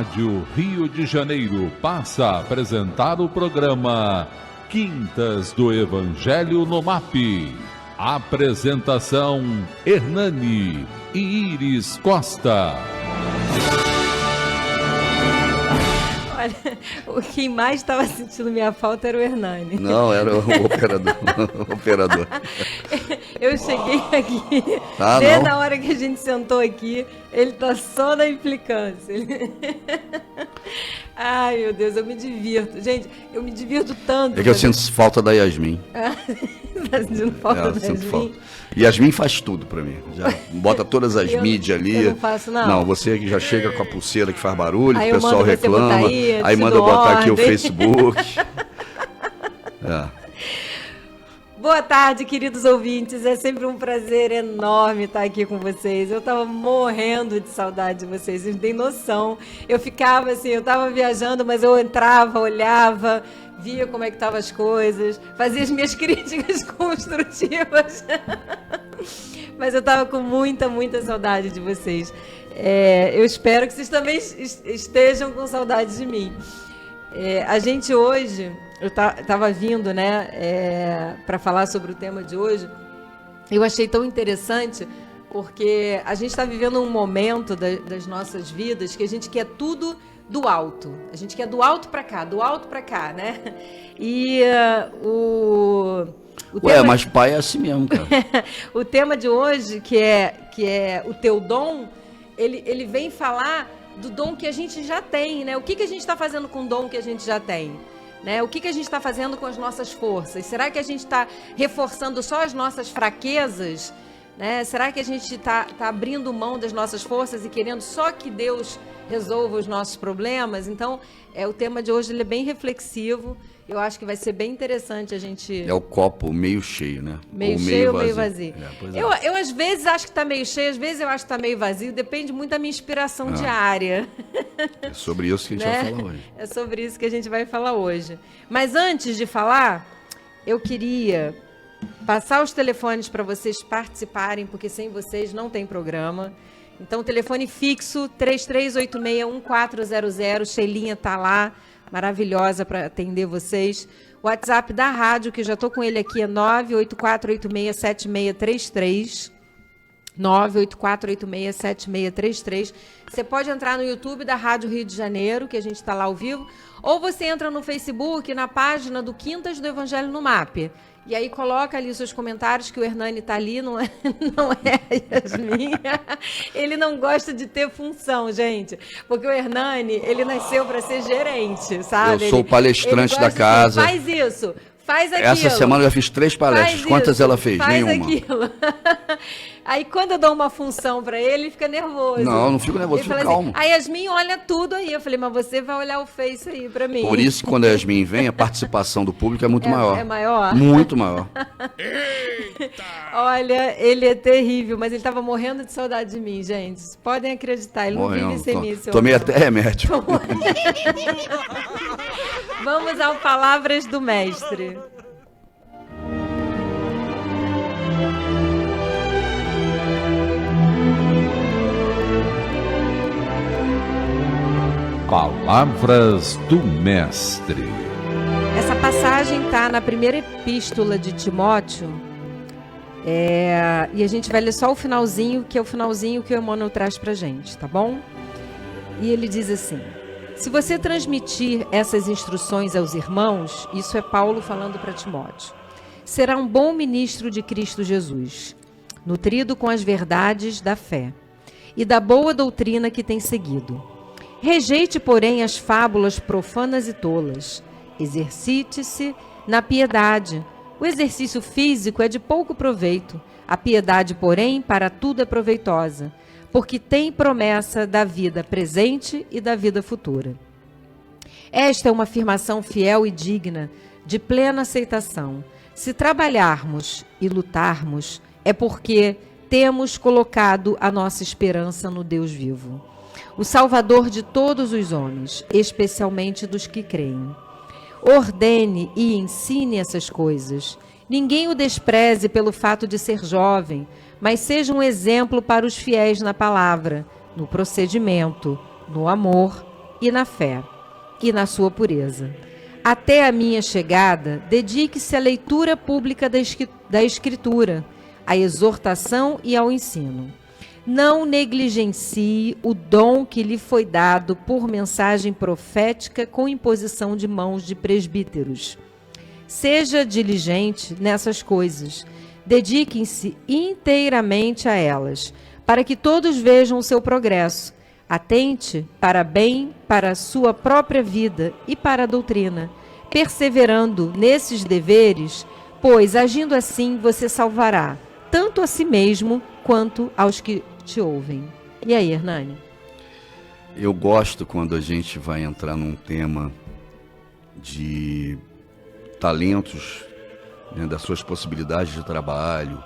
Rádio Rio de Janeiro passa a apresentar o programa Quintas do Evangelho no MAP. Apresentação: Hernani e Iris Costa. Olha, quem mais estava sentindo minha falta era o Hernani. Não, era o operador. Eu cheguei aqui, desde a hora que a gente sentou aqui, ele tá só na implicância. Ai, meu Deus, eu me divirto. Gente, eu me divirto tanto. É que eu sinto falta da Yasmin. Tá sentindo falta da Yasmin? Falta. Yasmin faz tudo pra mim. Já bota todas as mídias ali. Eu não faço, não. Não, você que já chega com a pulseira que faz barulho, aí o pessoal reclama. Aí manda botar aqui o Facebook. Boa tarde, queridos ouvintes. É sempre um prazer enorme estar aqui com vocês. Eu estava morrendo de saudade de vocês, vocês não têm noção. Eu ficava assim, eu estava viajando, mas eu entrava, olhava, via como é que estavam as coisas, fazia as minhas críticas construtivas. Mas eu estava com muita saudade de vocês. Eu espero que vocês também estejam com saudade de mim. A gente hoje, eu estava vindo, né, para falar sobre o tema de hoje. Eu achei tão interessante porque a gente está vivendo um momento das nossas vidas que a gente quer tudo do alto. A gente quer do alto para cá, né? E mas pai é assim mesmo, cara. O tema de hoje, que é o teu dom, ele vem falar do dom que a gente já tem, né? O que a gente está fazendo com o dom que a gente já tem? Né? O que a gente está fazendo com as nossas forças? Será que a gente está reforçando só as nossas fraquezas? Né? Será que a gente está abrindo mão das nossas forças e querendo só que Deus resolva os nossos problemas? Então, o tema de hoje ele é bem reflexivo. Eu acho que vai ser bem interessante a gente... É o copo meio cheio, né? Meio cheio ou meio vazio. Eu às vezes acho que está meio cheio, às vezes eu acho que está meio vazio. Depende muito da minha inspiração diária. É sobre isso que a gente vai falar hoje. É sobre isso que a gente vai falar hoje. Mas antes de falar, eu queria passar os telefones para vocês participarem, porque sem vocês não tem programa. Então, telefone fixo, 3386-1400, Sheilinha está lá, maravilhosa para atender vocês. O WhatsApp da rádio, que já estou com ele aqui, é 984867633. 984867633. Você pode entrar no YouTube da Rádio Rio de Janeiro, que a gente está lá ao vivo, ou você entra no Facebook, na página do Quintas do Evangelho no MAP. E aí coloca ali os seus comentários, que o Hernani está ali, não é a Yasmin. Ele não gosta de ter função, gente. Porque o Hernani, ele nasceu para ser gerente, sabe? Eu sou o palestrante da casa. Faz isso, faz aquilo. Essa semana eu já fiz 3 palestras. Quantas ela fez? Nenhuma. Aquilo. Aí quando eu dou uma função para ele fica nervoso. Não, não fico nervoso, fico calmo. Aí a Yasmin olha tudo aí. Eu falei, mas você vai olhar o Face aí para mim. Por isso, quando a Yasmin vem, a participação do público é muito maior. É maior? Muito maior. Eita! Olha, ele é terrível, mas ele estava morrendo de saudade de mim, gente. Podem acreditar, ele não vive sem mim. Tomei até remédio. Vamos ao Palavras do Mestre. Palavras do Mestre. Essa passagem está na primeira epístola de Timóteo, e a gente vai ler só o finalzinho, que é o finalzinho que o Emmanuel traz para a gente, tá bom? E ele diz assim: se você transmitir essas instruções aos irmãos, isso é Paulo falando para Timóteo, será um bom ministro de Cristo Jesus, nutrido com as verdades da fé e da boa doutrina que tem seguido. Rejeite, porém, as fábulas profanas e tolas. Exercite-se na piedade. O exercício físico é de pouco proveito. A piedade, porém, para tudo é proveitosa, porque tem promessa da vida presente e da vida futura. Esta é uma afirmação fiel e digna de plena aceitação. Se trabalharmos e lutarmos, é porque temos colocado a nossa esperança no Deus vivo, o Salvador de todos os homens, especialmente dos que creem. Ordene e ensine essas coisas. Ninguém o despreze pelo fato de ser jovem, mas seja um exemplo para os fiéis na palavra, no procedimento, no amor e na fé, e na sua pureza. Até a minha chegada, dedique-se à leitura pública da Escritura, à exortação e ao ensino. Não negligencie o dom que lhe foi dado por mensagem profética com imposição de mãos de presbíteros. Seja diligente nessas coisas. Dediquem-se inteiramente a elas, para que todos vejam o seu progresso. Atente para bem, para a sua própria vida e para a doutrina, perseverando nesses deveres, pois, agindo assim, você salvará tanto a si mesmo quanto aos que te ouvem. E aí, Hernani? Eu gosto quando a gente vai entrar num tema de talentos, né, das suas possibilidades de trabalho,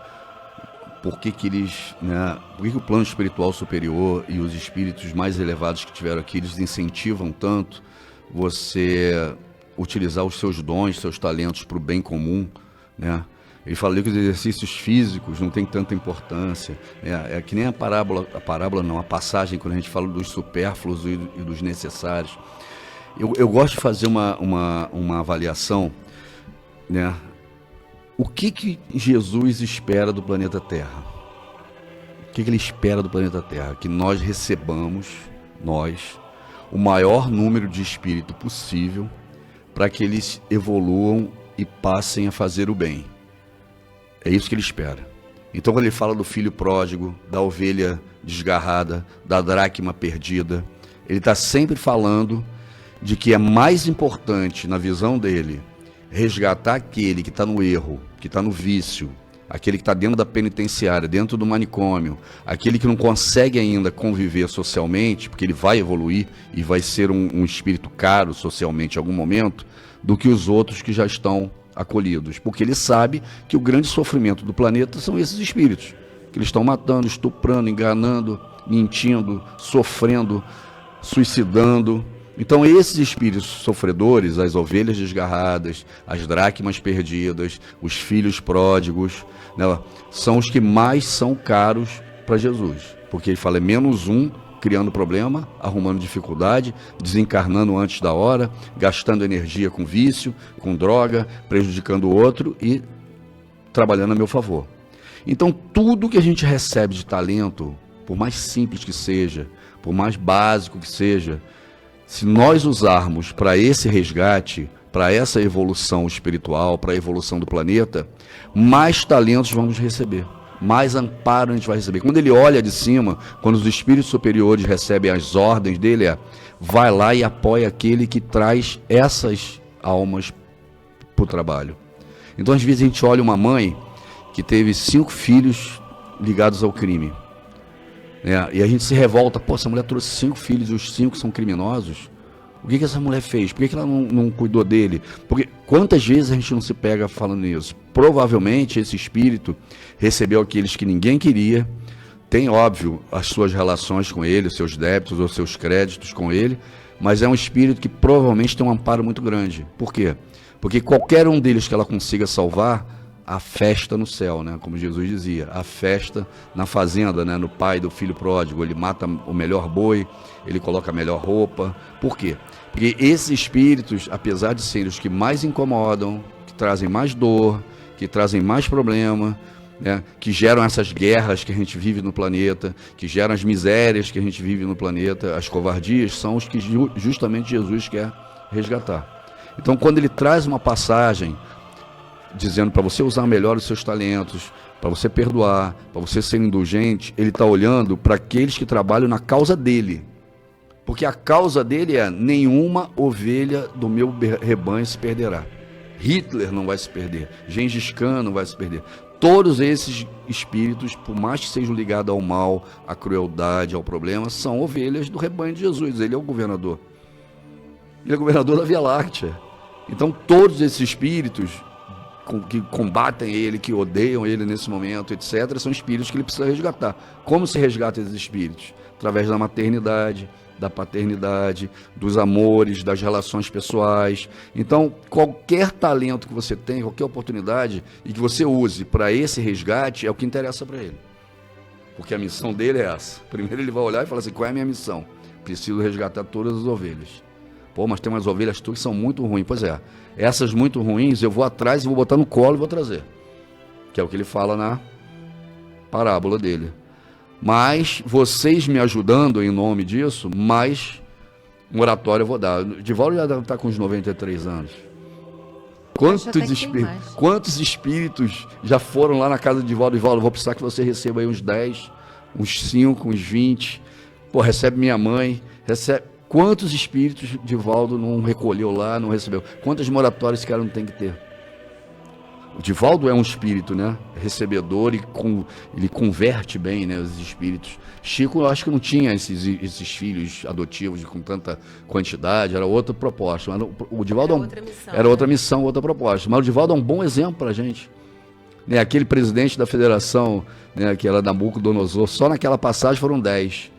por que eles, né, por que o plano espiritual superior e os espíritos mais elevados que tiveram aqui, eles incentivam tanto você utilizar os seus dons, seus talentos para o bem comum, né? Ele fala que os exercícios físicos não têm tanta importância. É que nem a passagem, quando a gente fala dos supérfluos e dos necessários. Eu gosto de fazer uma avaliação, né? O que Jesus espera do planeta Terra? O que ele espera do planeta Terra? Que nós recebamos, o maior número de espírito possível para que eles evoluam e passem a fazer o bem. É isso que ele espera. Então, quando ele fala do filho pródigo, da ovelha desgarrada, da dracma perdida, ele está sempre falando de que é mais importante, na visão dele, resgatar aquele que está no erro, que está no vício, aquele que está dentro da penitenciária, dentro do manicômio, aquele que não consegue ainda conviver socialmente, porque ele vai evoluir e vai ser um espírito caro socialmente em algum momento, do que os outros que já estão acolhidos, porque ele sabe que o grande sofrimento do planeta são esses espíritos, que eles estão matando, estuprando, enganando, mentindo, sofrendo, suicidando. Então esses espíritos sofredores, as ovelhas desgarradas, as dracmas perdidas, os filhos pródigos, né, são os que mais são caros para Jesus, porque ele fala, é menos um criando problema, arrumando dificuldade, desencarnando antes da hora, gastando energia com vício, com droga, prejudicando o outro e trabalhando a meu favor. Então tudo que a gente recebe de talento, por mais simples que seja, por mais básico que seja, se nós usarmos para esse resgate, para essa evolução espiritual, para a evolução do planeta, mais talentos vamos receber, mais amparo a gente vai receber. Quando ele olha de cima, quando os espíritos superiores recebem as ordens dele, vai lá e apoia aquele que traz essas almas para o trabalho. Então, às vezes, a gente olha uma mãe que teve 5 filhos ligados ao crime, né? E a gente se revolta, essa mulher trouxe 5 filhos e os 5 são criminosos. O que essa mulher fez? Por que ela não cuidou dele? Porque quantas vezes a gente não se pega falando isso? Provavelmente esse espírito recebeu aqueles que ninguém queria, tem, óbvio, as suas relações com ele, os seus débitos ou seus créditos com ele, mas é um espírito que provavelmente tem um amparo muito grande. Por quê? Porque qualquer um deles que ela consiga salvar, a festa no céu, né? Como Jesus dizia, a festa na fazenda, né? No pai do filho pródigo, ele mata o melhor boi, ele coloca a melhor roupa. Por quê? Porque esses espíritos, apesar de serem os que mais incomodam, que trazem mais dor, que trazem mais problema, né? Que geram essas guerras que a gente vive no planeta, que geram as misérias que a gente vive no planeta, as covardias, são os que justamente Jesus quer resgatar. Então, quando ele traz uma passagem dizendo para você usar melhor os seus talentos, para você perdoar, para você ser indulgente, ele está olhando para aqueles que trabalham na causa dele. Porque a causa dele é: nenhuma ovelha do meu rebanho se perderá. Hitler não vai se perder, Gengis Khan não vai se perder. Todos esses espíritos, por mais que sejam ligados ao mal, à crueldade, ao problema, são ovelhas do rebanho de Jesus. Ele é o governador. Ele é o governador da Via Láctea. Então todos esses espíritos que combatem ele, que odeiam ele nesse momento, etc., são espíritos que ele precisa resgatar. Como se resgata esses espíritos? Através da maternidade, da paternidade, dos amores, das relações pessoais. Então, qualquer talento que você tem, qualquer oportunidade, e que você use para esse resgate, é o que interessa para ele. Porque a missão dele é essa. Primeiro ele vai olhar e falar assim: qual é a minha missão? preciso resgatar todas as ovelhas. Pô, mas tem umas ovelhas tuas que são muito ruins. Pois é, essas muito ruins eu vou atrás e vou botar no colo e vou trazer. Que é o que ele fala na parábola dele. Mas vocês me ajudando em nome disso, mais um oratório eu vou dar. Divaldo já deve estar com uns 93 anos. Quantos espíritos já foram lá na casa de Divaldo? Divaldo, vou precisar que você receba aí uns 10, uns 5, uns 20. Pô, recebe minha mãe, recebe. Quantos espíritos Divaldo não recolheu lá, não recebeu? Quantas moratórias esse cara não tem que ter? O Divaldo é um espírito, né? Recebedor e ele converte bem, né, os espíritos. Chico, eu acho que não tinha esses filhos adotivos com tanta quantidade, era outra proposta. Mas o Divaldo era outra missão, outra proposta. Mas o Divaldo é um bom exemplo para a gente. Né, aquele presidente da federação, né, que era Nabucodonosor, só naquela passagem foram 10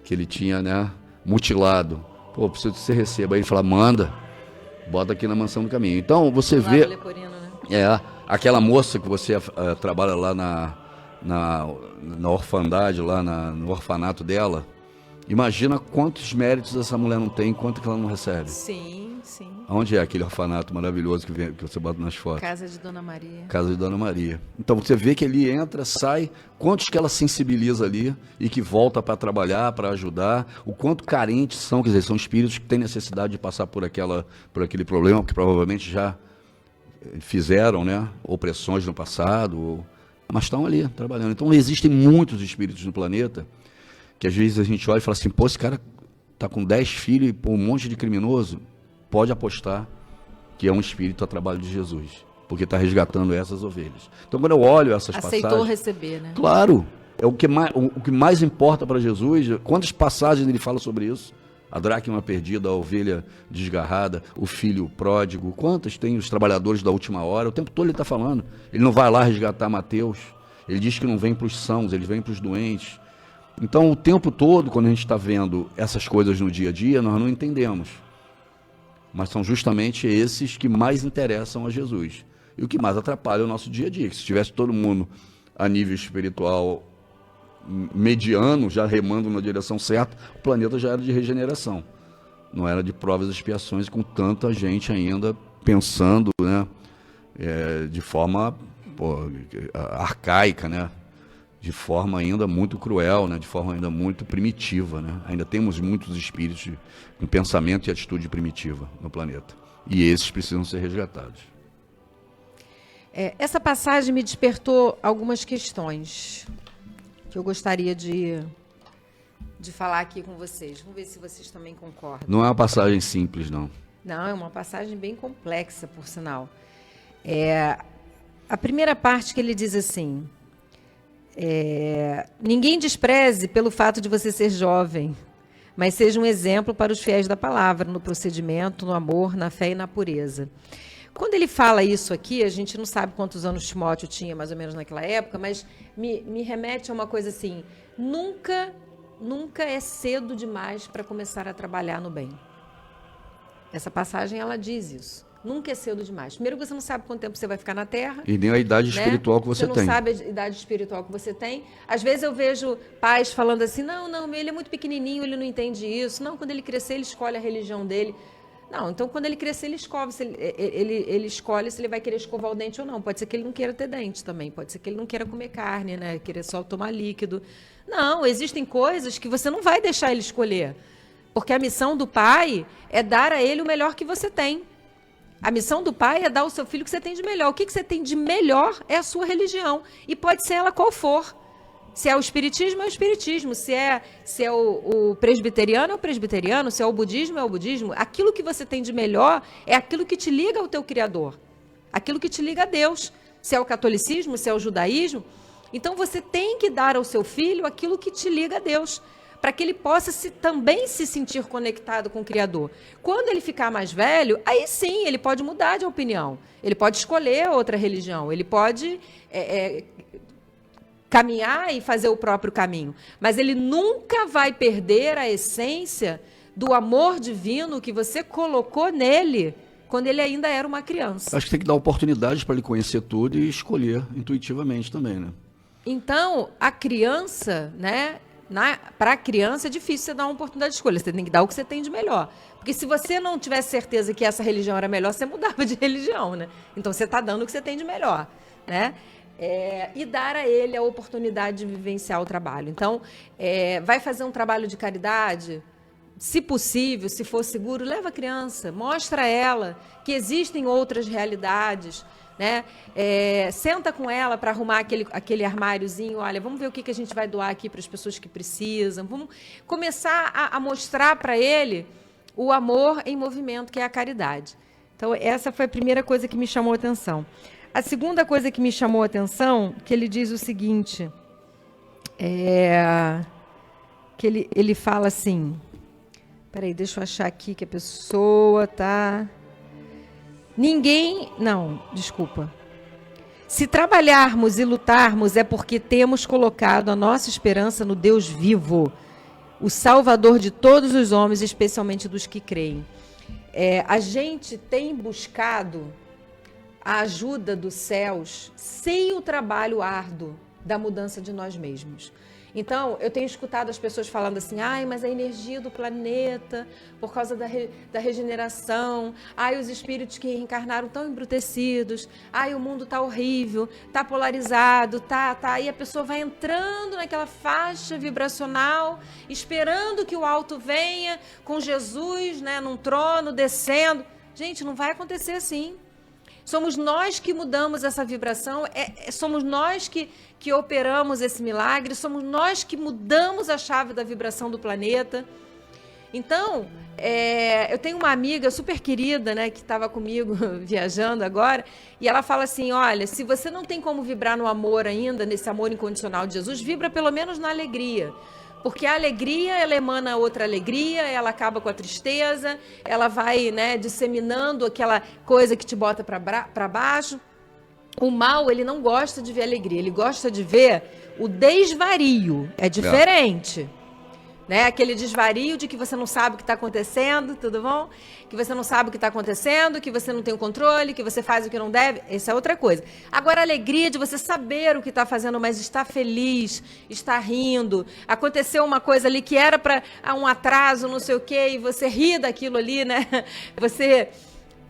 que ele tinha, né, mutilado. Pô, preciso que você receba. Aí ele fala, manda, bota aqui na mansão do caminho. Então você vê... Leporino, né? Aquela moça que você trabalha lá na orfandade, lá no orfanato dela, imagina quantos méritos essa mulher não tem, quanto que ela não recebe. Sim, sim. Onde é aquele orfanato maravilhoso que você bota nas fotos? Casa de Dona Maria. Casa de Dona Maria. Então você vê que ele entra, sai, quantos que ela sensibiliza ali e que volta para trabalhar, para ajudar, o quanto carentes são, quer dizer, são espíritos que têm necessidade de passar por aquele problema, porque provavelmente já fizeram, né, opressões no passado, mas estão ali trabalhando. Então existem muitos espíritos no planeta que às vezes a gente olha e fala assim, pô, esse cara está com 10 filhos e um monte de criminoso, pode apostar que é um espírito a trabalho de Jesus, porque está resgatando essas ovelhas. Então quando eu olho essas passagens... Aceitou receber, né? Claro, é o que mais importa para Jesus. Quantas passagens ele fala sobre isso? A dracma perdida, a ovelha desgarrada, o filho pródigo. Quantas tem os trabalhadores da última hora? O tempo todo ele está falando. Ele não vai lá resgatar Mateus. Ele diz que não vem para os sãos, ele vem para os doentes. Então, o tempo todo, quando a gente está vendo essas coisas no dia a dia, nós não entendemos. Mas são justamente esses que mais interessam a Jesus. E o que mais atrapalha o nosso dia a dia. Que se tivesse todo mundo a nível espiritual mediano, já remando na direção certa, o planeta já era de regeneração, não era de provas e expiações, com tanta gente ainda pensando, né, de forma arcaica, né, de forma ainda muito cruel, né, de forma ainda muito primitiva, né, ainda temos muitos espíritos com pensamento e atitude primitiva no planeta, e esses precisam ser resgatados. Essa passagem me despertou algumas questões que eu gostaria de falar aqui com vocês. Vamos ver se vocês também concordam. Não é uma passagem simples, não. Não, é uma passagem bem complexa, por sinal. A primeira parte que ele diz assim, ninguém despreze pelo fato de você ser jovem, mas seja um exemplo para os fiéis da palavra, no procedimento, no amor, na fé e na pureza. Quando ele fala isso aqui, a gente não sabe quantos anos Timóteo tinha, mais ou menos naquela época, mas me remete a uma coisa assim, nunca é cedo demais para começar a trabalhar no bem. Essa passagem, ela diz isso. Nunca é cedo demais. Primeiro, você não sabe quanto tempo você vai ficar na Terra. E nem a idade espiritual que você tem. Você não sabe a idade espiritual que você tem. Às vezes eu vejo pais falando assim, não, ele é muito pequenininho, ele não entende isso. Não, quando ele crescer, ele escolhe a religião dele. Não, então quando ele crescer, ele escolhe se ele vai querer escovar o dente ou não. Pode ser que ele não queira ter dente também, pode ser que ele não queira comer carne, né? Querer só tomar líquido. Não, existem coisas que você não vai deixar ele escolher. Porque a missão do pai é dar a ele o melhor que você tem. A missão do pai é dar ao seu filho o que você tem de melhor. O que você tem de melhor é a sua religião. E pode ser ela qual for. Se é o espiritismo, é o espiritismo. Se é o presbiteriano, é o presbiteriano. Se é o budismo, é o budismo. Aquilo que você tem de melhor é aquilo que te liga ao teu Criador. Aquilo que te liga a Deus. Se é o catolicismo, se é o judaísmo. Então, você tem que dar ao seu filho aquilo que te liga a Deus, para que ele possa também se sentir conectado com o Criador. Quando ele ficar mais velho, aí sim, ele pode mudar de opinião. Ele pode escolher outra religião. Ele pode... caminhar e fazer o próprio caminho. Mas ele nunca vai perder a essência do amor divino que você colocou nele quando ele ainda era uma criança. Acho que tem que dar oportunidades para ele conhecer tudo e escolher intuitivamente também, né? Então, a criança, né, Para a criança é difícil você dar uma oportunidade de escolha. Você tem que dar o que você tem de melhor. Porque se você não tivesse certeza que essa religião era melhor, você mudava de religião, né? Então você está dando o que você tem de melhor, né? E dar a ele a oportunidade de vivenciar o trabalho. Então, vai fazer um trabalho de caridade, se possível, se for seguro, leva a criança, mostra a ela que existem outras realidades, né? Senta com ela para arrumar aquele armáriozinho. Olha, vamos ver o que a gente vai doar aqui para as pessoas que precisam. Vamos começar a mostrar para ele o amor em movimento, que é a caridade. Então, essa foi a primeira coisa que me chamou a atenção. A segunda coisa que me chamou a atenção, que ele diz o seguinte, que ele fala assim, peraí, deixa eu achar aqui que a pessoa tá... Se trabalharmos e lutarmos é porque temos colocado a nossa esperança no Deus vivo, o Salvador de todos os homens, especialmente dos que creem. A gente tem buscado a ajuda dos céus sem o trabalho árduo da mudança de nós mesmos. Então, eu tenho escutado as pessoas falando assim, mas a energia do planeta, por causa da regeneração, os espíritos que reencarnaram estão embrutecidos, o mundo está horrível, está polarizado, e a pessoa vai entrando naquela faixa vibracional, esperando que o alto venha, com Jesus, né, num trono, descendo. Gente, não vai acontecer assim. Somos nós que mudamos essa vibração, somos nós que operamos esse milagre, somos nós que mudamos a chave da vibração do planeta. Então, eu tenho uma amiga super querida, né, que estava comigo viajando agora, e ela fala assim, olha, se você não tem como vibrar no amor ainda, nesse amor incondicional de Jesus, vibra pelo menos na alegria. Porque a alegria, ela emana outra alegria, ela acaba com a tristeza, ela vai, né, disseminando aquela coisa que te bota para baixo. O mal, ele não gosta de ver alegria, ele gosta de ver o desvario. É diferente. Né? Aquele desvario de que você não sabe o que está acontecendo, tudo bom? Que você não sabe o que está acontecendo, que você não tem o controle, que você faz o que não deve, essa é outra coisa. Agora, a alegria de você saber o que está fazendo, mas estar feliz, estar rindo, aconteceu uma coisa ali que era para um atraso, não sei o quê, e você ri daquilo ali, né?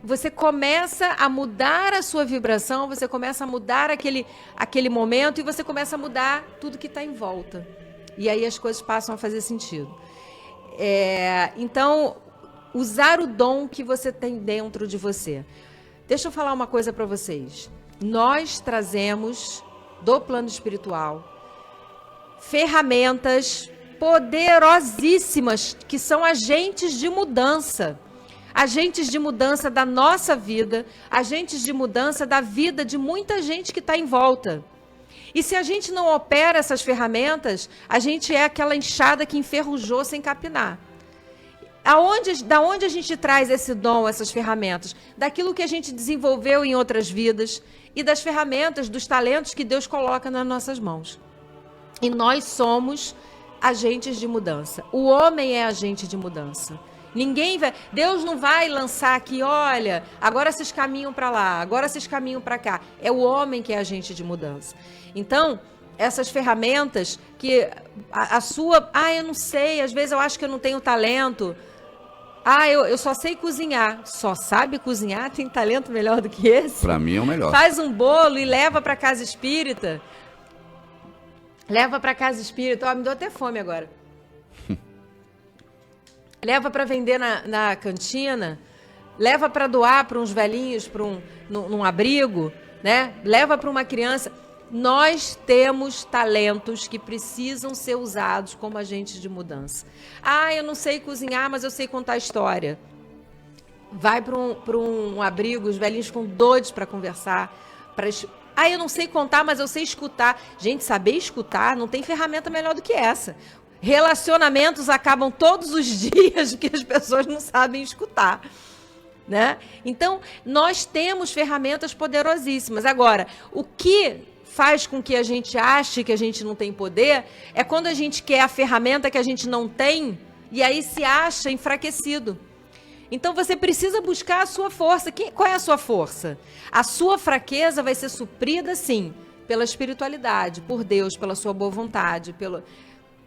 Você começa a mudar a sua vibração, você começa a mudar aquele momento e você começa a mudar tudo que está em volta. E aí as coisas passam a fazer sentido. Então, usar o dom que você tem dentro de você. Deixa eu falar uma coisa para vocês. Nós trazemos do plano espiritual ferramentas poderosíssimas que são agentes de mudança. Agentes de mudança da nossa vida, agentes de mudança da vida de muita gente que está em volta. E se a gente não opera essas ferramentas, a gente é aquela enxada que enferrujou sem capinar. Da onde a gente traz esse dom, essas ferramentas? Daquilo que a gente desenvolveu em outras vidas e das ferramentas, dos talentos que Deus coloca nas nossas mãos. E nós somos agentes de mudança. O homem é agente de mudança. Deus não vai lançar aqui, olha, agora vocês caminham para lá, agora vocês caminham para cá. É o homem que é agente de mudança. Então, essas ferramentas que a sua... eu não sei, às vezes eu acho que eu não tenho talento. Eu só sei cozinhar. Só sabe cozinhar? Tem talento melhor do que esse? Para mim é o melhor. Faz um bolo e leva para casa espírita. Leva para casa espírita. Me deu até fome agora. Leva para vender na cantina, leva para doar para uns velhinhos, num abrigo, né? Leva para uma criança. Nós temos talentos que precisam ser usados como agentes de mudança. Eu não sei cozinhar, mas eu sei contar história. Vai para um abrigo, os velhinhos ficam doidos para conversar. Eu não sei contar, mas eu sei escutar. Gente, saber escutar não tem ferramenta melhor do que essa. Relacionamentos acabam todos os dias porque as pessoas não sabem escutar, né? Então, nós temos ferramentas poderosíssimas. Agora, o que faz com que a gente ache que a gente não tem poder é quando a gente quer a ferramenta que a gente não tem e aí se acha enfraquecido. Então, você precisa buscar a sua força. Qual é a sua força? A sua fraqueza vai ser suprida, sim, pela espiritualidade, por Deus, pela sua boa vontade,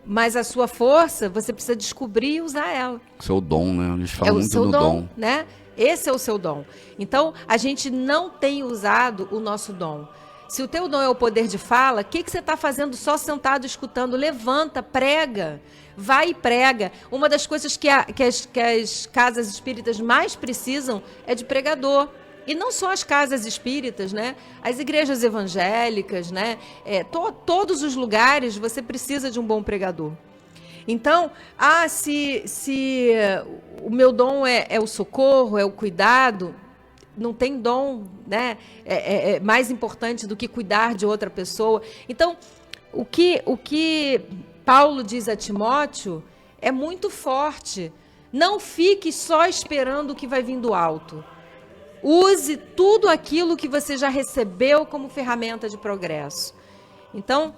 Mas a sua força, você precisa descobrir e usar ela. Seu dom, né? Eles falam É o muito seu do dom, né? Esse é o seu dom. Então, a gente não tem usado o nosso dom. Se o teu dom é o poder de fala, o que você está fazendo só sentado escutando? Levanta, prega, vai e prega. Uma das coisas que as casas espíritas mais precisam é de pregador. E não só as casas espíritas, né? As igrejas evangélicas, né? Todos os lugares você precisa de um bom pregador. Então, se o meu dom é o socorro, é o cuidado, não tem dom, né? É mais importante do que cuidar de outra pessoa. Então, o que Paulo diz a Timóteo é muito forte. Não fique só esperando o que vai vir do alto. Use tudo aquilo que você já recebeu como ferramenta de progresso. Então,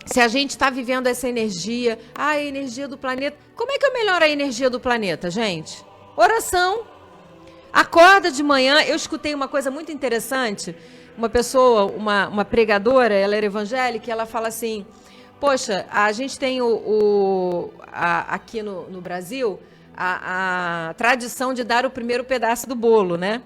se a gente está vivendo essa energia, a energia do planeta, como é que eu melhoro a energia do planeta, gente? Oração. Acorda de manhã. Eu escutei uma coisa muito interessante. Uma pessoa, uma pregadora, ela era evangélica, e ela fala assim, poxa, a gente tem aqui no Brasil a tradição de dar o primeiro pedaço do bolo, né?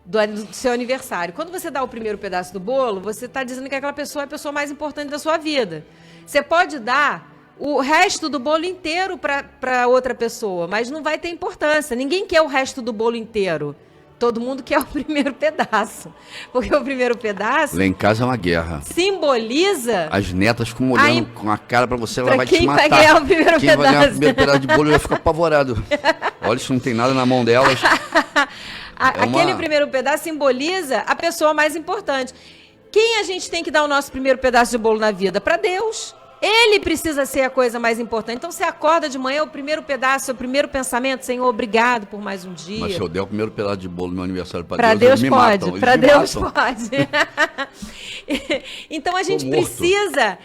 Do seu aniversário. Quando você dá o primeiro pedaço do bolo, você está dizendo que aquela pessoa é a pessoa mais importante da sua vida. Você pode dar o resto do bolo inteiro para outra pessoa, mas não vai ter importância. Ninguém quer o resto do bolo inteiro. Todo mundo quer o primeiro pedaço. Porque o primeiro pedaço... Lá em casa é uma guerra. Simboliza... As netas ficam olhando com a cara pra você, ela vai te quem matar. vai ganhar o primeiro Quem vai ganhar o primeiro pedaço de bolo vai ficar apavorado. Olha, isso não tem nada na mão delas. Aquele primeiro pedaço simboliza a pessoa mais importante. Quem a gente tem que dar o nosso primeiro pedaço de bolo na vida? Para Deus. Ele precisa ser a coisa mais importante. Então, você acorda de manhã, o primeiro pedaço, o primeiro pensamento, Senhor, obrigado por mais um dia. Mas se eu der o primeiro pedaço de bolo no meu aniversário para Deus, Deus pode. Para Deus pode. Então, a gente precisa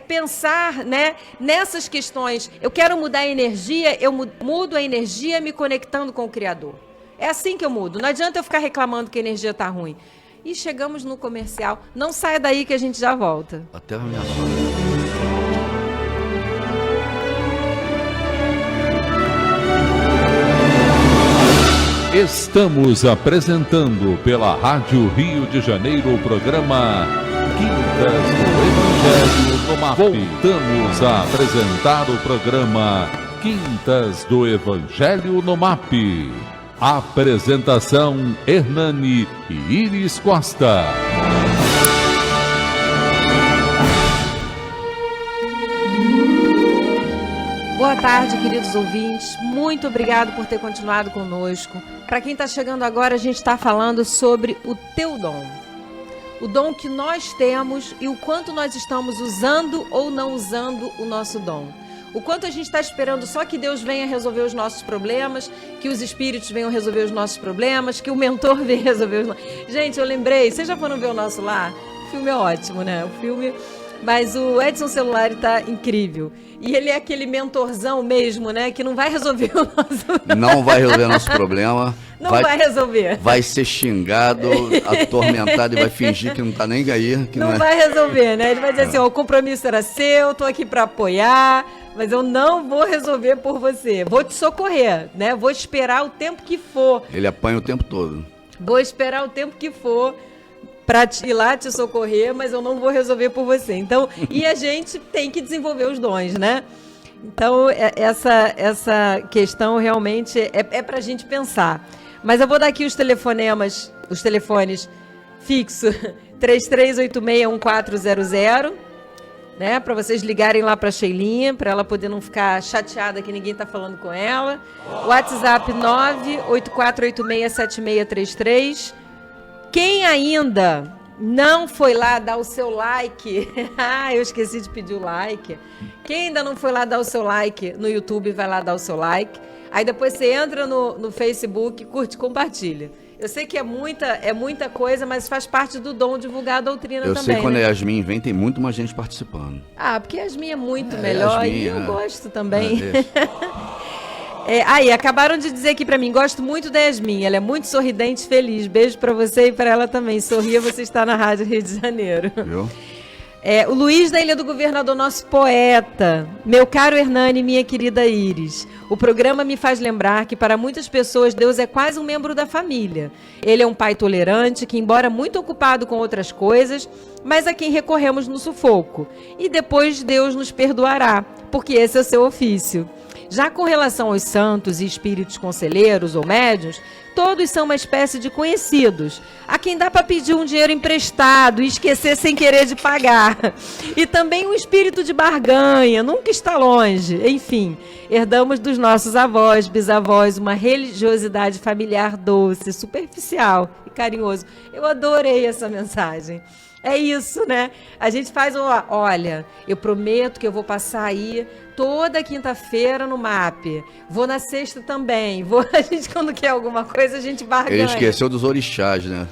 pensar, né, nessas questões. Eu quero mudar a energia, eu mudo a energia me conectando com o Criador. É assim que eu mudo. Não adianta eu ficar reclamando que a energia está ruim. E chegamos no comercial. Não saia daí que a gente já volta. Até a minha sogra. Estamos apresentando pela Rádio Rio de Janeiro o programa Quintas do Evangelho no MAP. Voltamos a apresentar o programa Quintas do Evangelho no MAP. Apresentação Hernani e Iris Costa. Boa tarde, queridos ouvintes. Muito obrigado por ter continuado conosco. Para quem está chegando agora, a gente está falando sobre o teu dom. O dom que nós temos e o quanto nós estamos usando ou não usando o nosso dom. O quanto a gente está esperando só que Deus venha resolver os nossos problemas, que os espíritos venham resolver os nossos problemas, que o mentor venha resolver os nossos... Gente, eu lembrei, vocês já foram ver o nosso lá? O filme é ótimo, né? O filme... Mas o Edson Celular está incrível. E ele é aquele mentorzão mesmo, né? Que não vai resolver o nosso... Não vai resolver nosso problema. Não vai resolver. Vai ser xingado, atormentado e vai fingir que não está nem aí. Que não vai resolver, né? Ele vai dizer assim, ó, o compromisso era seu, estou aqui para apoiar, mas eu não vou resolver por você. Vou te socorrer, né? Vou esperar o tempo que for. Ele apanha o tempo todo. Vou esperar o tempo que for para ir lá te socorrer, mas eu não vou resolver por você. Então, e a gente tem que desenvolver os dons, né? Então, essa questão realmente é para a gente pensar. Mas eu vou dar aqui os telefones fixo 33861400, né? Para vocês ligarem lá para a Sheilinha, para ela poder não ficar chateada que ninguém está falando com ela. WhatsApp 984867633. Quem ainda não foi lá dar o seu like, eu esqueci de pedir o like. Quem ainda não foi lá dar o seu like no YouTube, vai lá dar o seu like. Aí depois você entra no Facebook, curte e compartilha. Eu sei que é muita coisa, mas faz parte do dom divulgar a doutrina também. Eu sei quando né? a Yasmin vem, tem muito mais gente participando. Ah, porque a Yasmin é muito melhor Yasmin, e eu gosto também. Aí, acabaram de dizer aqui pra mim, gosto muito da Yasmin, ela é muito sorridente, feliz. Beijo pra você e pra ela também. Sorria, você está na Rádio Rio de Janeiro. Viu? O Luiz da Ilha do Governador, nosso poeta. Meu caro Hernani, minha querida Iris. O programa me faz lembrar que para muitas pessoas Deus é quase um membro da família. Ele é um pai tolerante que, embora muito ocupado com outras coisas, mas a quem recorremos no sufoco. E depois Deus nos perdoará, porque esse é o seu ofício. Já com relação aos santos e espíritos conselheiros ou médiuns, todos são uma espécie de conhecidos, a quem dá para pedir um dinheiro emprestado e esquecer sem querer de pagar. E também um espírito de barganha, nunca está longe. Enfim, herdamos dos nossos avós, bisavós, uma religiosidade familiar doce, superficial e carinhoso. Eu adorei essa mensagem. É isso, né? A gente faz, olha, eu prometo que eu vou passar aí toda quinta-feira no MAP. Vou na sexta também. A gente, quando quer alguma coisa, a gente barganha. Ele esqueceu dos orixás, né?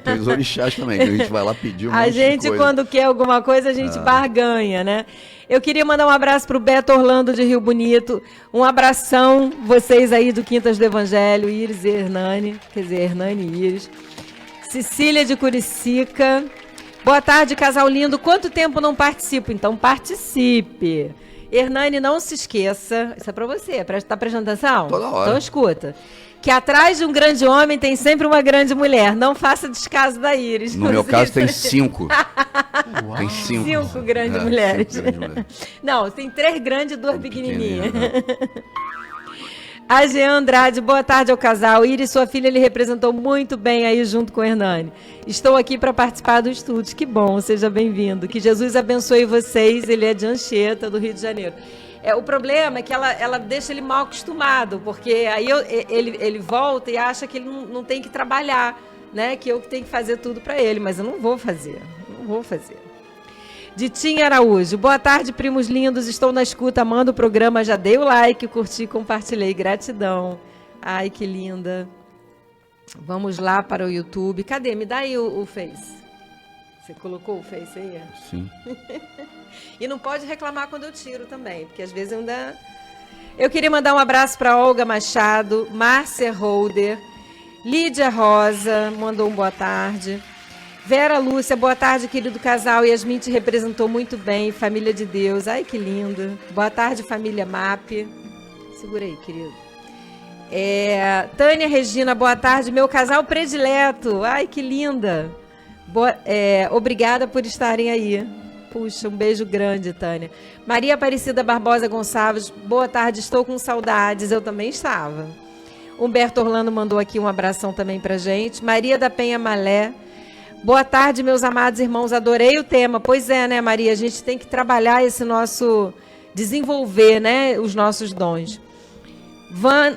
Tem os orixás também, que a gente vai lá pedir um monte de coisa. A gente, quando quer alguma coisa, a gente barganha, né? Eu queria mandar um abraço para o Beto Orlando de Rio Bonito. Um abração, vocês aí do Quintas do Evangelho, Iris e Hernani. Quer dizer, Hernani e Iris. Cecília de Curicica. Boa tarde, casal lindo. Quanto tempo não participo? Então participe. Hernani, não se esqueça. Isso é para você. Tá prestando atenção? Toda hora. Então escuta. Que atrás de um grande homem tem sempre uma grande mulher. Não faça descaso da Iris. No meu caso tem 5. Tem 5. 5 grandes mulheres. 5 grandes mulheres. Não, tem 3 grandes e 2 pequenininhas. A Jean Andrade, boa tarde ao casal. Iris, sua filha, ele representou muito bem aí junto com o Hernani. Estou aqui para participar do estudo. Que bom, seja bem-vindo. Que Jesus abençoe vocês. Ele é de Anchieta, do Rio de Janeiro. O problema é que ela deixa ele mal acostumado, porque aí ele volta e acha que ele não tem que trabalhar, né? Que eu que tenho que fazer tudo para ele, mas eu não vou fazer. Ditinha Araújo, boa tarde, primos lindos, estou na escuta, amando o programa, já dei o like, curti, compartilhei, gratidão. Ai, que linda. Vamos lá para o YouTube. Cadê? Me dá aí o Face. Você colocou o Face aí? Sim. E não pode reclamar quando eu tiro também, porque às vezes ainda... Eu queria mandar um abraço para Olga Machado, Márcia Holder, Lídia Rosa, mandou um boa tarde. Vera Lúcia, boa tarde, querido casal. Yasmin te representou muito bem, família de Deus. Ai, que lindo. Boa tarde, família MAP. Segura aí, querido. Tânia Regina, boa tarde, meu casal predileto. Ai, que linda. Obrigada por estarem aí. Puxa, um beijo grande, Tânia. Maria Aparecida Barbosa Gonçalves, boa tarde, estou com saudades. Eu também estava. Humberto Orlando mandou aqui um abração também pra gente. Maria da Penha Malé. Boa tarde, meus amados irmãos. Adorei o tema. Pois é, né, Maria? A gente tem que trabalhar esse nosso... desenvolver, né, os nossos dons.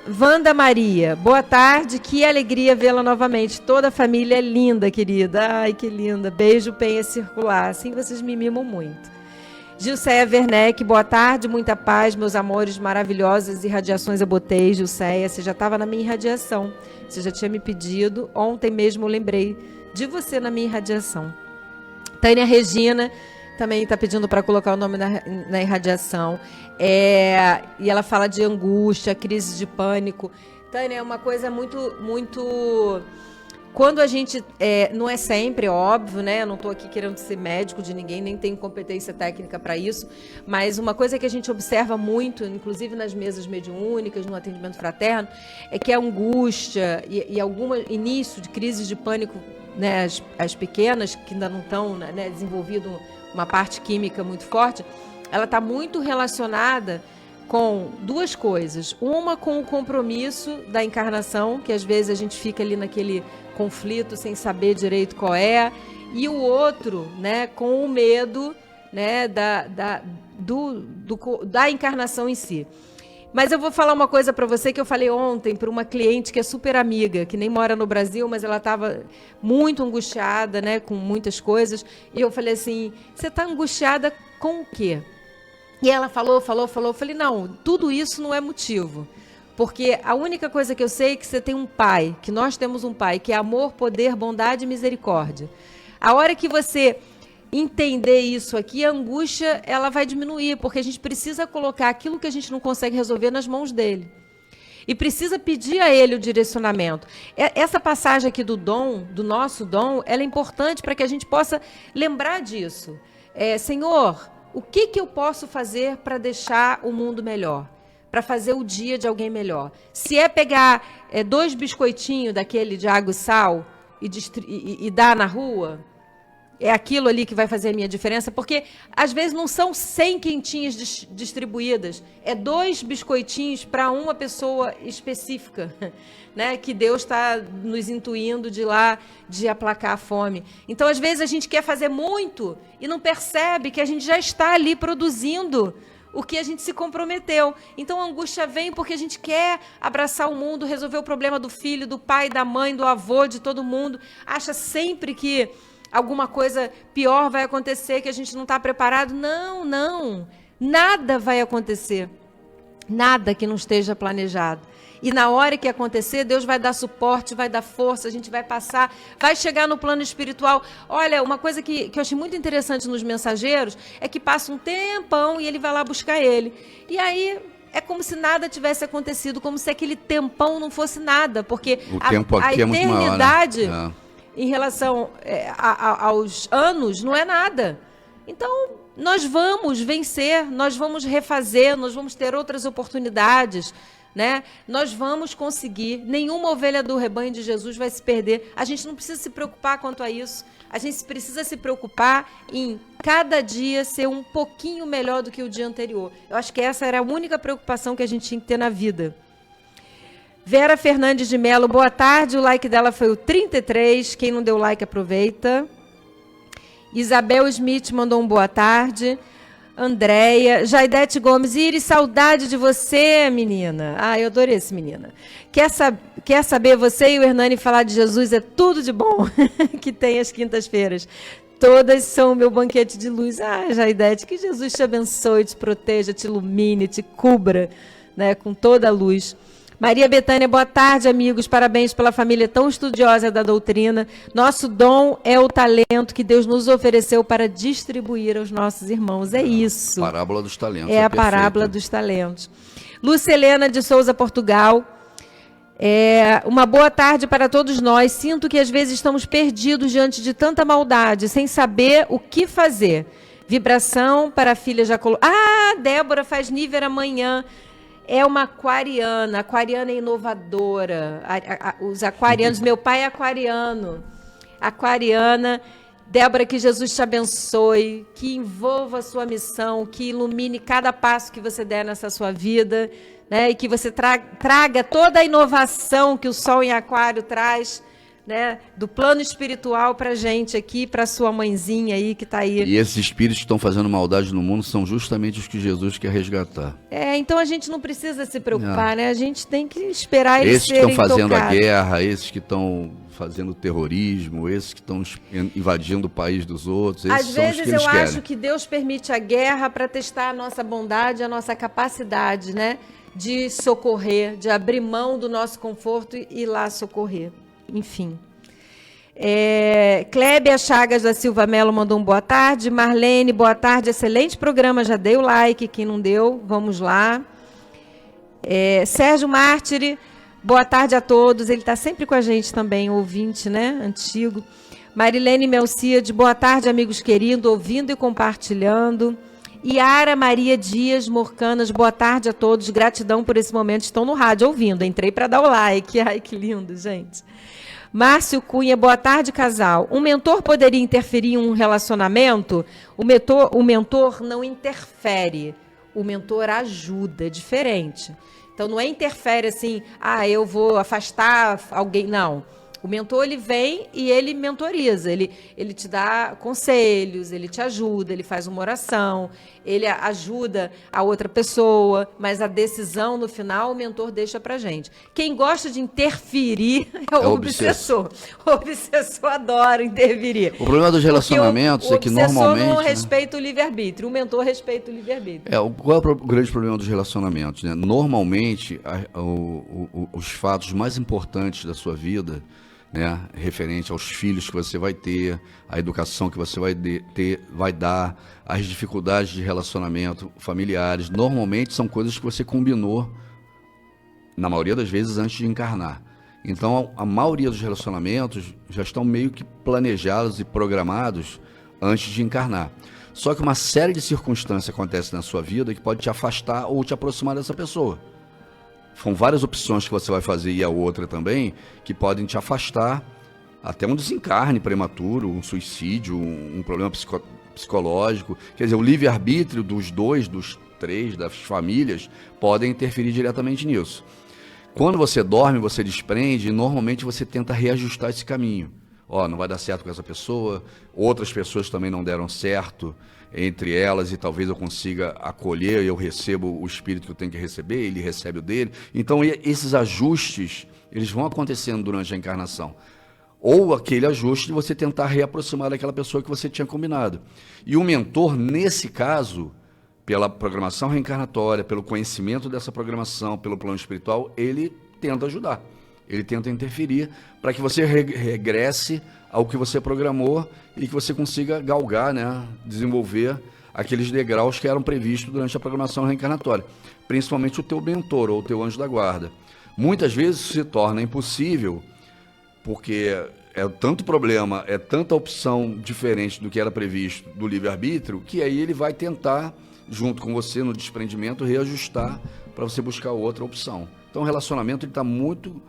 Wanda Maria. Boa tarde. Que alegria vê-la novamente. Toda a família é linda, querida. Ai, que linda. Beijo, Penha Circular. Assim vocês me mimam muito. Gilceia Werneck. Boa tarde. Muita paz, meus amores maravilhosos. Irradiações eu botei, Gilceia. Você já estava na minha irradiação. Você já tinha me pedido. Ontem mesmo eu lembrei de você na minha irradiação. Tânia Regina também está pedindo para colocar o nome na irradiação. E ela fala de angústia, crise de pânico. Tânia, é uma coisa muito, muito... Quando a gente... não é sempre, óbvio, né? Eu não estou aqui querendo ser médico de ninguém, nem tenho competência técnica para isso, mas uma coisa que a gente observa muito, inclusive nas mesas mediúnicas, no atendimento fraterno, é que a angústia e algum início de crise de pânico, né, as pequenas, que ainda não estão, né, desenvolvido uma parte química muito forte, ela está muito relacionada com 2 coisas. Uma, com o compromisso da encarnação, que às vezes a gente fica ali naquele conflito sem saber direito qual é, e o outro, né, com o medo, né, da encarnação em si. Mas eu vou falar uma coisa para você que eu falei ontem para uma cliente que é super amiga, que nem mora no Brasil, mas ela estava muito angustiada, né, com muitas coisas. E eu falei assim, você está angustiada com o quê? E ela falou. Eu falei, não, tudo isso não é motivo. Porque a única coisa que eu sei é que você tem um pai, que nós temos um pai, que é amor, poder, bondade e misericórdia. A hora que você entender isso aqui, a angústia ela vai diminuir, porque a gente precisa colocar aquilo que a gente não consegue resolver nas mãos dele. E precisa pedir a ele o direcionamento. Essa passagem aqui do dom, do nosso dom, ela é importante para que a gente possa lembrar disso. Senhor, o que eu posso fazer para deixar o mundo melhor? Para fazer o dia de alguém melhor? Se é pegar 2 biscoitinhos daquele de água e sal e dar na rua, é aquilo ali que vai fazer a minha diferença, porque às vezes não são 100 quentinhas distribuídas, é 2 biscoitinhos para uma pessoa específica, né? Que Deus está nos intuindo de aplacar a fome. Então, às vezes, a gente quer fazer muito e não percebe que a gente já está ali produzindo o que a gente se comprometeu. Então, a angústia vem porque a gente quer abraçar o mundo, resolver o problema do filho, do pai, da mãe, do avô, de todo mundo. Acha sempre que alguma coisa pior vai acontecer, que a gente não está preparado. Não, não. Nada vai acontecer. Nada que não esteja planejado. E na hora que acontecer, Deus vai dar suporte, vai dar força, a gente vai passar, vai chegar no plano espiritual. Olha, uma coisa que eu achei muito interessante nos mensageiros é que passa um tempão e ele vai lá buscar ele. E aí é como se nada tivesse acontecido, como se aquele tempão não fosse nada, porque a eternidade, maior, né? Em relação aos anos, não é nada. Então, nós vamos vencer, nós vamos refazer, nós vamos ter outras oportunidades, né? Nós vamos conseguir. Nenhuma ovelha do rebanho de Jesus vai se perder. A gente não precisa se preocupar quanto a isso. A gente precisa se preocupar em cada dia ser um pouquinho melhor do que o dia anterior. Eu acho que essa era a única preocupação que a gente tinha que ter na vida. Vera Fernandes de Mello, boa tarde. O like dela foi o 33. Quem não deu like, aproveita. Isabel Smith mandou um boa tarde. Andréia, Jaidete Gomes, Iris, saudade de você, menina. Eu adorei esse menina. Quer saber, você e o Hernani falar de Jesus é tudo de bom que tem às quintas-feiras. Todas são o meu banquete de luz. Jaidete, que Jesus te abençoe, te proteja, te ilumine, te cubra, né, com toda a luz. Maria Betânia, boa tarde, amigos. Parabéns pela família tão estudiosa da doutrina. Nosso dom é o talento que Deus nos ofereceu para distribuir aos nossos irmãos. É isso. Parábola dos talentos. É a parábola dos talentos. Lúcia Helena de Souza, Portugal. Uma boa tarde para todos nós. Sinto que às vezes estamos perdidos diante de tanta maldade, sem saber o que fazer. Vibração para a filha Jacolô. Débora faz nível amanhã. É uma aquariana. Aquariana é inovadora. Os aquarianos, meu pai é aquariano. Aquariana. Débora, que Jesus te abençoe, que envolva a sua missão, que ilumine cada passo que você der nessa sua vida, né? E que você traga toda a inovação que o Sol em Aquário traz, né, do plano espiritual para a gente aqui, para sua mãezinha aí que está aí. E esses espíritos que estão fazendo maldade no mundo são justamente os que Jesus quer resgatar. Então a gente não precisa se preocupar, né? A gente tem que esperar eles serem tocados. Esses que estão fazendo tocados. a guerra, esses que estão fazendo terrorismo, esses que estão invadindo o país dos outros, esses Às são vezes os que eles eu querem. acho que Deus permite a guerra para testar a nossa bondade, a nossa capacidade, né, de socorrer, de abrir mão do nosso conforto e ir lá socorrer. Enfim. Clébia Chagas da Silva Mello mandou um boa tarde. Marlene, boa tarde, excelente programa, já dei o like, quem não deu, vamos lá. Sérgio Mártire, boa tarde a todos, ele está sempre com a gente também, ouvinte, né, antigo. Marilene Melcíade, boa tarde, amigos queridos, ouvindo e compartilhando. Yara Maria Dias Morcanas, boa tarde a todos, gratidão por esse momento, estão no rádio ouvindo, entrei para dar o like, ai que lindo, gente. Márcio Cunha, boa tarde, casal. Um mentor poderia interferir em um relacionamento? O mentor não interfere, o mentor ajuda, é diferente. Então, não é interfere assim, eu vou afastar alguém, não. O mentor, ele vem e ele mentoriza, ele te dá conselhos, ele te ajuda, ele faz uma oração, ele ajuda a outra pessoa, mas a decisão, no final, o mentor deixa pra gente. Quem gosta de interferir é o obsessor. O obsessor adora interferir. O problema dos relacionamentos é que normalmente... O obsessor não respeita o livre-arbítrio, o mentor respeita o livre-arbítrio. Qual é o grande problema dos relacionamentos, né? Normalmente, os fatos mais importantes da sua vida, né, referente aos filhos que você vai ter, a educação que você vai dar, as dificuldades de relacionamento familiares, normalmente são coisas que você combinou, na maioria das vezes, antes de encarnar. Então, a maioria dos relacionamentos já estão meio que planejados e programados antes de encarnar. Só que uma série de circunstâncias acontece na sua vida que pode te afastar ou te aproximar dessa pessoa. São várias opções que você vai fazer e a outra também, que podem te afastar, até um desencarne prematuro, um suicídio, um problema psicológico. Quer dizer, o livre-arbítrio dos dois, dos três, das famílias, podem interferir diretamente nisso. Quando você dorme, você desprende e normalmente você tenta reajustar esse caminho. Ó, não vai dar certo com essa pessoa, outras pessoas também não deram certo entre elas e talvez eu consiga acolher, eu recebo o espírito que eu tenho que receber, ele recebe o dele. Então esses ajustes, eles vão acontecendo durante a encarnação. Ou aquele ajuste de você tentar reaproximar daquela pessoa que você tinha combinado. E o mentor, nesse caso, pela programação reencarnatória, pelo conhecimento dessa programação, pelo plano espiritual, ele tenta ajudar. Ele tenta interferir para que você regresse ao que você programou e que você consiga galgar, né, desenvolver aqueles degraus que eram previstos durante a programação reencarnatória. Principalmente o teu mentor ou o teu anjo da guarda. Muitas vezes isso se torna impossível porque é tanto problema, é tanta opção diferente do que era previsto do livre-arbítrio, que aí ele vai tentar, junto com você no desprendimento, reajustar para você buscar outra opção. Então o relacionamento está muito...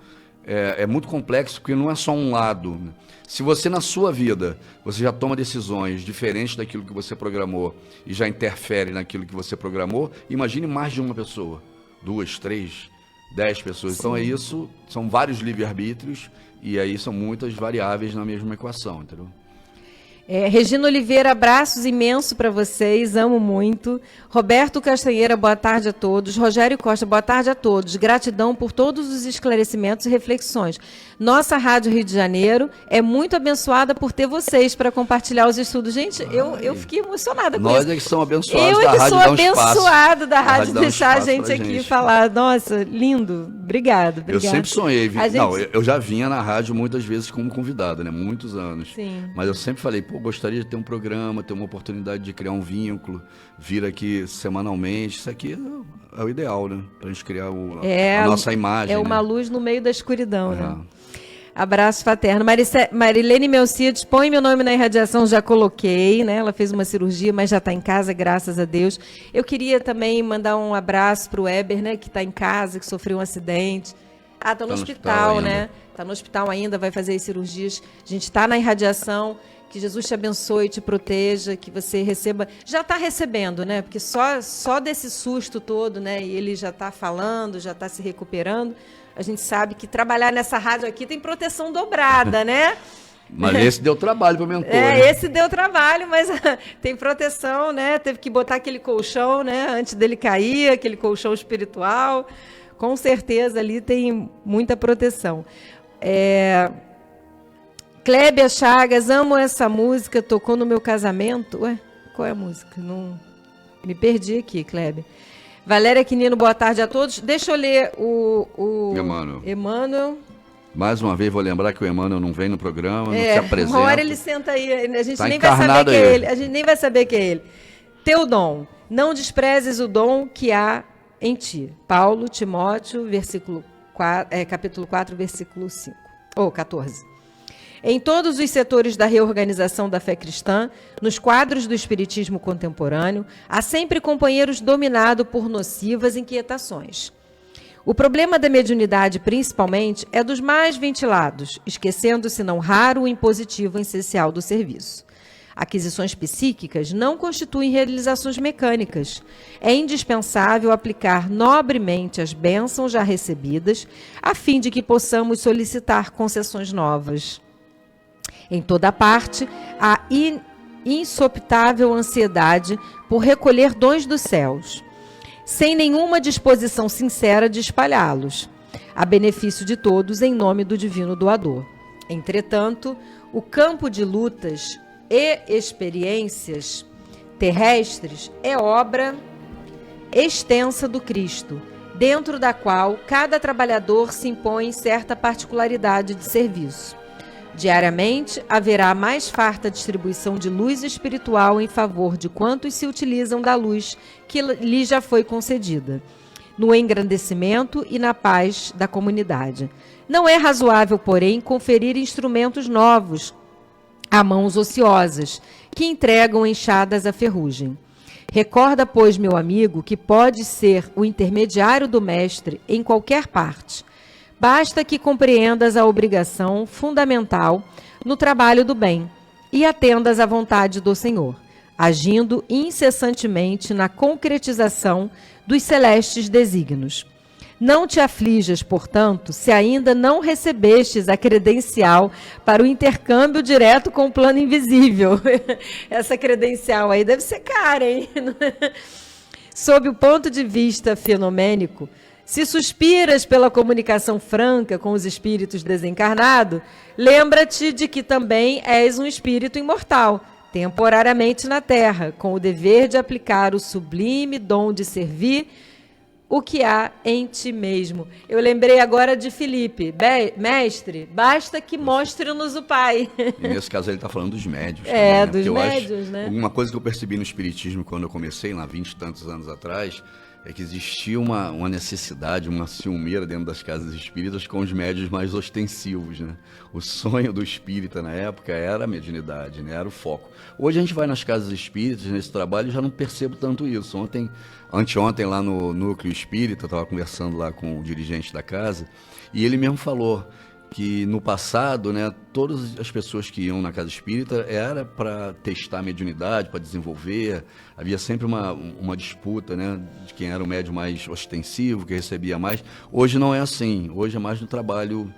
É muito complexo, porque não é só um lado. Se você na sua vida, você já toma decisões diferentes daquilo que você programou e já interfere naquilo que você programou, imagine mais de uma pessoa, 2, 3, 10 pessoas. Sim. Então é isso, são vários livre-arbítrios e aí são muitas variáveis na mesma equação, entendeu? Regina Oliveira, abraços imensos para vocês, amo muito. Roberto Castanheira, boa tarde a todos. Rogério Costa, boa tarde a todos. Gratidão por todos os esclarecimentos e reflexões. Nossa Rádio Rio de Janeiro é muito abençoada por ter vocês para compartilhar os estudos. Gente, eu fiquei emocionada com isso. Nós é que somos abençoados da Rádio. Eu é que sou abençoada da Rádio deixar a gente aqui falar. Nossa, lindo. Obrigado. Eu sempre sonhei. Eu já vinha na rádio muitas vezes como convidado, né? Muitos anos. Sim. Mas eu sempre falei, gostaria de ter um programa, ter uma oportunidade de criar um vínculo, vir aqui semanalmente. Isso aqui é o ideal, né? Pra gente criar a nossa imagem. É uma luz no meio da escuridão, né? Abraço fraterno. Marilene Melcides, põe meu nome na irradiação, já coloquei, né? Ela fez uma cirurgia, mas já está em casa, graças a Deus. Eu queria também mandar um abraço para o Weber, né? Que está em casa, que sofreu um acidente. Está no hospital, né? Está no hospital ainda, vai fazer as cirurgias. A gente está na irradiação. Que Jesus te abençoe, te proteja, que você receba... Já está recebendo, né? Porque só desse susto todo, né? E ele já está falando, já está se recuperando. A gente sabe que trabalhar nessa rádio aqui tem proteção dobrada, né? Mas esse deu trabalho para o mentor. Esse deu trabalho, mas tem proteção, né? Teve que botar aquele colchão, né? Antes dele cair, aquele colchão espiritual. Com certeza ali tem muita proteção. Clébia Chagas, amo essa música, tocou no meu casamento. Ué, qual é a música? Não... Me perdi aqui, Clébia. Valéria Quinino, boa tarde a todos. Deixa eu ler o Emmanuel. Mais uma vez, vou lembrar que o Emmanuel não vem no programa, não se apresenta. Uma hora ele senta aí, a gente nem vai saber que é ele. A gente nem vai saber que é ele. Teu dom, não desprezes o dom que há em ti. Paulo, Timóteo, capítulo 4, versículo 5. Ou 14. Em todos os setores da reorganização da fé cristã, nos quadros do espiritismo contemporâneo, há sempre companheiros dominados por nocivas inquietações. O problema da mediunidade, principalmente, é dos mais ventilados, esquecendo-se não raro o impositivo essencial do serviço. Aquisições psíquicas não constituem realizações mecânicas. É indispensável aplicar nobremente as bênçãos já recebidas, a fim de que possamos solicitar concessões novas. Em toda parte, há insopitável ansiedade por recolher dons dos céus, sem nenhuma disposição sincera de espalhá-los, a benefício de todos em nome do divino doador. Entretanto, o campo de lutas e experiências terrestres é obra extensa do Cristo, dentro da qual cada trabalhador se impõe certa particularidade de serviço. Diariamente, haverá mais farta distribuição de luz espiritual em favor de quantos se utilizam da luz que lhe já foi concedida, no engrandecimento e na paz da comunidade. Não é razoável, porém, conferir instrumentos novos a mãos ociosas, que entregam enxadas à ferrugem. Recorda, pois, meu amigo, que pode ser o intermediário do mestre em qualquer parte. Basta que compreendas a obrigação fundamental no trabalho do bem e atendas à vontade do Senhor, agindo incessantemente na concretização dos celestes desígnios. Não te aflijas, portanto, se ainda não recebestes a credencial para o intercâmbio direto com o plano invisível. Essa credencial aí deve ser cara, hein? Sob o ponto de vista fenomênico, se suspiras pela comunicação franca com os espíritos desencarnados, lembra-te de que também és um espírito imortal, temporariamente na Terra, com o dever de aplicar o sublime dom de servir o que há em ti mesmo. Eu lembrei agora de Felipe. Mestre, basta que mostre-nos o Pai. E nesse caso ele está falando dos médios. É, também, né? dos médios, né? Uma coisa que eu percebi no Espiritismo quando eu comecei, lá 20 e tantos anos atrás, é que existia uma necessidade, uma ciumeira dentro das casas espíritas com os médios mais ostensivos, né? O sonho do espírita na época era a mediunidade, né? Era o foco. Hoje a gente vai nas casas espíritas, nesse trabalho, e já não percebo tanto isso. Anteontem lá no Núcleo Espírita, eu estava conversando lá com o dirigente da casa, e ele mesmo falou que no passado, né, todas as pessoas que iam na casa espírita era para testar a mediunidade, para desenvolver, havia sempre uma disputa, né, de quem era o médium mais ostensivo, que recebia mais. Hoje não é assim, hoje é mais no trabalho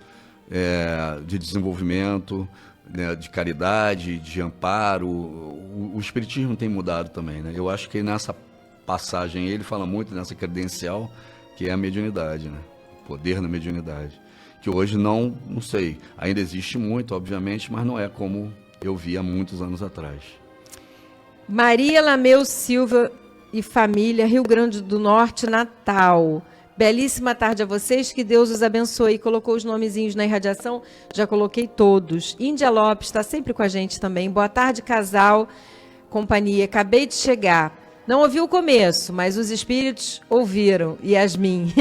de desenvolvimento, né, de caridade, de amparo. O espiritismo tem mudado também, né? Eu acho que nessa passagem ele fala muito nessa credencial que é a mediunidade, né? O poder na mediunidade. Que hoje não sei, ainda existe muito, obviamente, mas não é como eu vi há muitos anos atrás. Maria Lameu Silva e família, Rio Grande do Norte, Natal. Belíssima tarde a vocês, que Deus os abençoe. Colocou os nomezinhos na irradiação, já coloquei todos. Índia Lopes está sempre com a gente também. Boa tarde, casal, companhia. Acabei de chegar. Não ouvi o começo, mas os espíritos ouviram. Yasmin,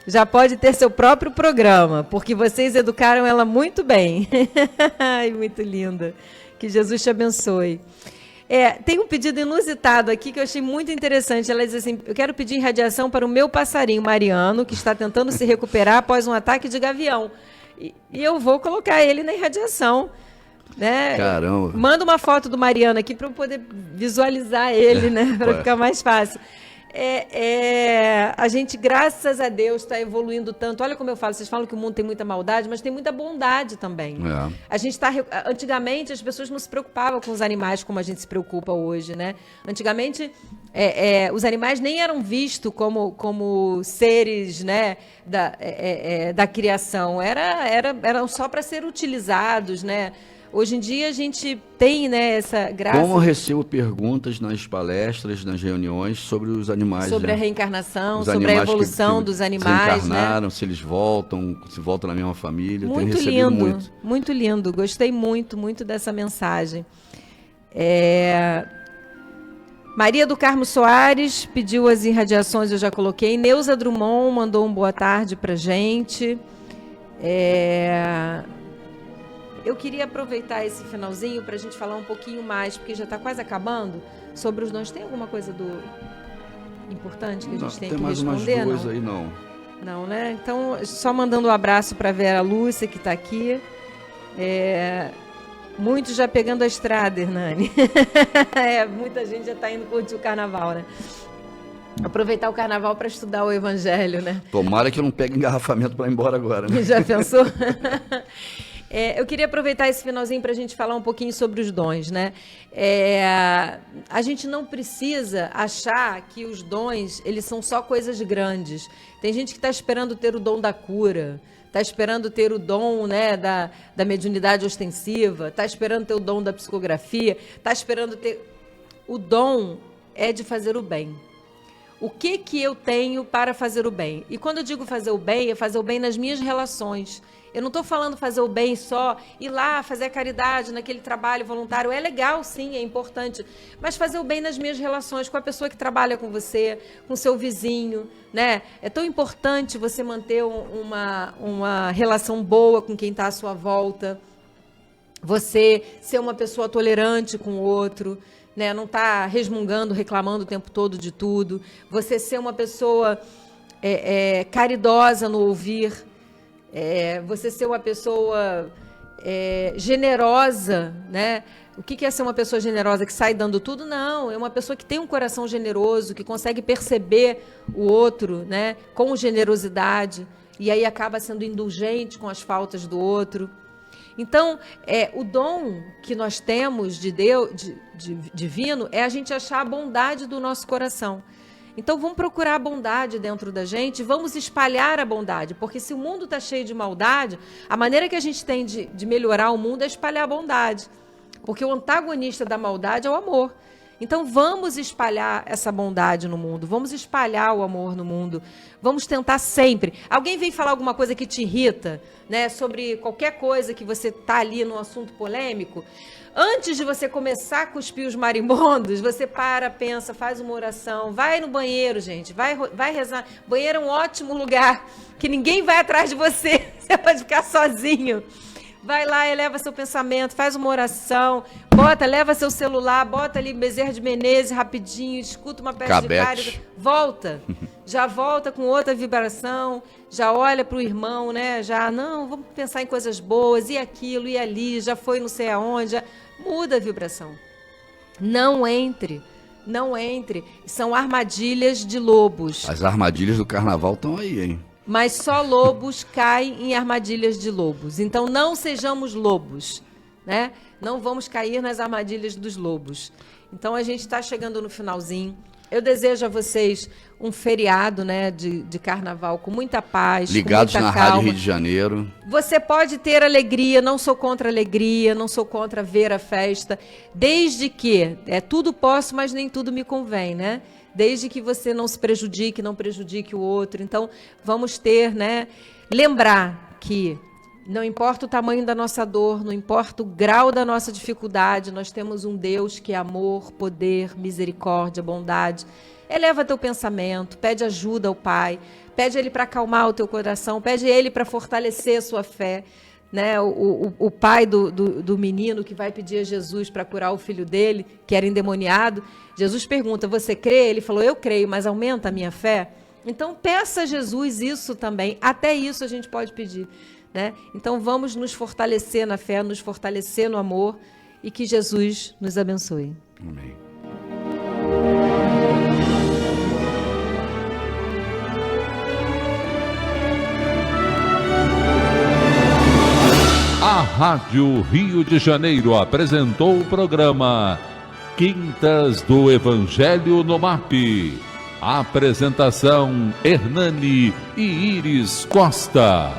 já pode ter seu próprio programa, porque vocês educaram ela muito bem. Ai, muito linda. Que Jesus te abençoe. Tem um pedido inusitado aqui que eu achei muito interessante. Ela diz assim: eu quero pedir radiação para o meu passarinho Mariano, que está tentando se recuperar após um ataque de gavião. E eu vou colocar ele na irradiação. Né? Caramba. Manda uma foto do Mariano aqui para eu poder visualizar ele, né? Para ficar mais fácil. A gente, graças a Deus, está evoluindo tanto. Olha como eu falo, vocês falam que o mundo tem muita maldade, mas tem muita bondade também. A gente antigamente as pessoas não se preocupavam com os animais como a gente se preocupa hoje, né? Antigamente os animais nem eram vistos como seres, né, da criação. Eram só para ser utilizados, né? Hoje em dia a gente tem, né, essa graça. Como eu recebo perguntas nas palestras, nas reuniões sobre os animais. Sobre a reencarnação, sobre a evolução dos animais. Se encarnaram, né? Se eles voltam, se voltam na mesma família. Muito tenho recebido lindo, muito lindo. Gostei muito, muito dessa mensagem. Maria do Carmo Soares pediu as irradiações, eu já coloquei. Neuza Drummond mandou um boa tarde pra gente. Eu queria aproveitar esse finalzinho para a gente falar um pouquinho mais, porque já está quase acabando, sobre os dons. Tem alguma coisa importante que a gente tem que responder? Tem mais umas duas aí, não. Não, né? Então, só mandando um abraço para a Vera Lúcia, que está aqui. Muitos já pegando a estrada, Hernani. Muita gente já está indo curtir o carnaval, né? Aproveitar o carnaval para estudar o evangelho, né? Tomara que eu não pegue engarrafamento para ir embora agora, né? Já pensou? Eu queria aproveitar esse finalzinho para a gente falar um pouquinho sobre os dons, né? A gente não precisa achar que os dons, eles são só coisas grandes. Tem gente que está esperando ter o dom da cura, está esperando ter o dom, né, da mediunidade ostensiva, está esperando ter o dom da psicografia, está esperando ter... O dom é de fazer o bem. O que eu tenho para fazer o bem? E quando eu digo fazer o bem, é fazer o bem nas minhas relações. Eu não estou falando fazer o bem só, ir lá fazer a caridade naquele trabalho voluntário. É legal, sim, é importante. Mas fazer o bem nas minhas relações, com a pessoa que trabalha com você, com o seu vizinho, né? É tão importante você manter uma relação boa com quem está à sua volta. Você ser uma pessoa tolerante com o outro, né? Não estar resmungando, reclamando o tempo todo de tudo. Você ser uma pessoa caridosa no ouvir. Você ser uma pessoa generosa, né? O que é ser uma pessoa generosa que sai dando tudo? Não, é uma pessoa que tem um coração generoso, que consegue perceber o outro, né? Com generosidade, e aí acaba sendo indulgente com as faltas do outro. Então, o dom que nós temos de Deus, divino, é a gente achar a bondade do nosso coração. Então, vamos procurar a bondade dentro da gente, vamos espalhar a bondade, porque se o mundo está cheio de maldade, a maneira que a gente tem de melhorar o mundo é espalhar a bondade, porque o antagonista da maldade é o amor. Então, vamos espalhar essa bondade no mundo, vamos espalhar o amor no mundo, vamos tentar sempre. Alguém vem falar alguma coisa que te irrita, né, sobre qualquer coisa que você está ali num assunto polêmico, antes de você começar a cuspir os marimbondos, você pensa, faz uma oração, vai no banheiro, gente, vai rezar. Banheiro é um ótimo lugar, que ninguém vai atrás de você, você pode ficar sozinho. Vai lá, eleva seu pensamento, faz uma oração, leva seu celular, bota ali Bezerra de Menezes rapidinho, escuta uma peça de Cáritas, volta, já volta com outra vibração, já olha para o irmão, né? Vamos pensar em coisas boas, e aquilo, e ali, já foi não sei aonde, muda a vibração. Não entre, são armadilhas de lobos. As armadilhas do carnaval estão aí, hein? Mas só lobos caem em armadilhas de lobos. Então, não sejamos lobos, né? Não vamos cair nas armadilhas dos lobos. Então, a gente está chegando no finalzinho. Eu desejo a vocês um feriado, né, de carnaval com muita paz, ligados com muita na calma. Rádio Rio de Janeiro. Você pode ter alegria, não sou contra alegria, não sou contra ver a festa, desde que tudo posso, mas nem tudo me convém, né? Desde que você não se prejudique, não prejudique o outro. Então, vamos ter, né? Lembrar que não importa o tamanho da nossa dor, não importa o grau da nossa dificuldade, nós temos um Deus que é amor, poder, misericórdia, bondade. Eleva teu pensamento, pede ajuda ao Pai, pede a Ele para acalmar o teu coração, pede a Ele para fortalecer a sua fé. Né, o pai do menino que vai pedir a Jesus para curar o filho dele, que era endemoniado, Jesus pergunta, você crê? Ele falou, eu creio, mas aumenta a minha fé? Então peça a Jesus isso também, até isso a gente pode pedir, né? Então vamos nos fortalecer na fé, nos fortalecer no amor, e que Jesus nos abençoe. Amém. A Rádio Rio de Janeiro apresentou o programa Quintas do Evangelho no MAP. Apresentação Hernani e Iris Costa.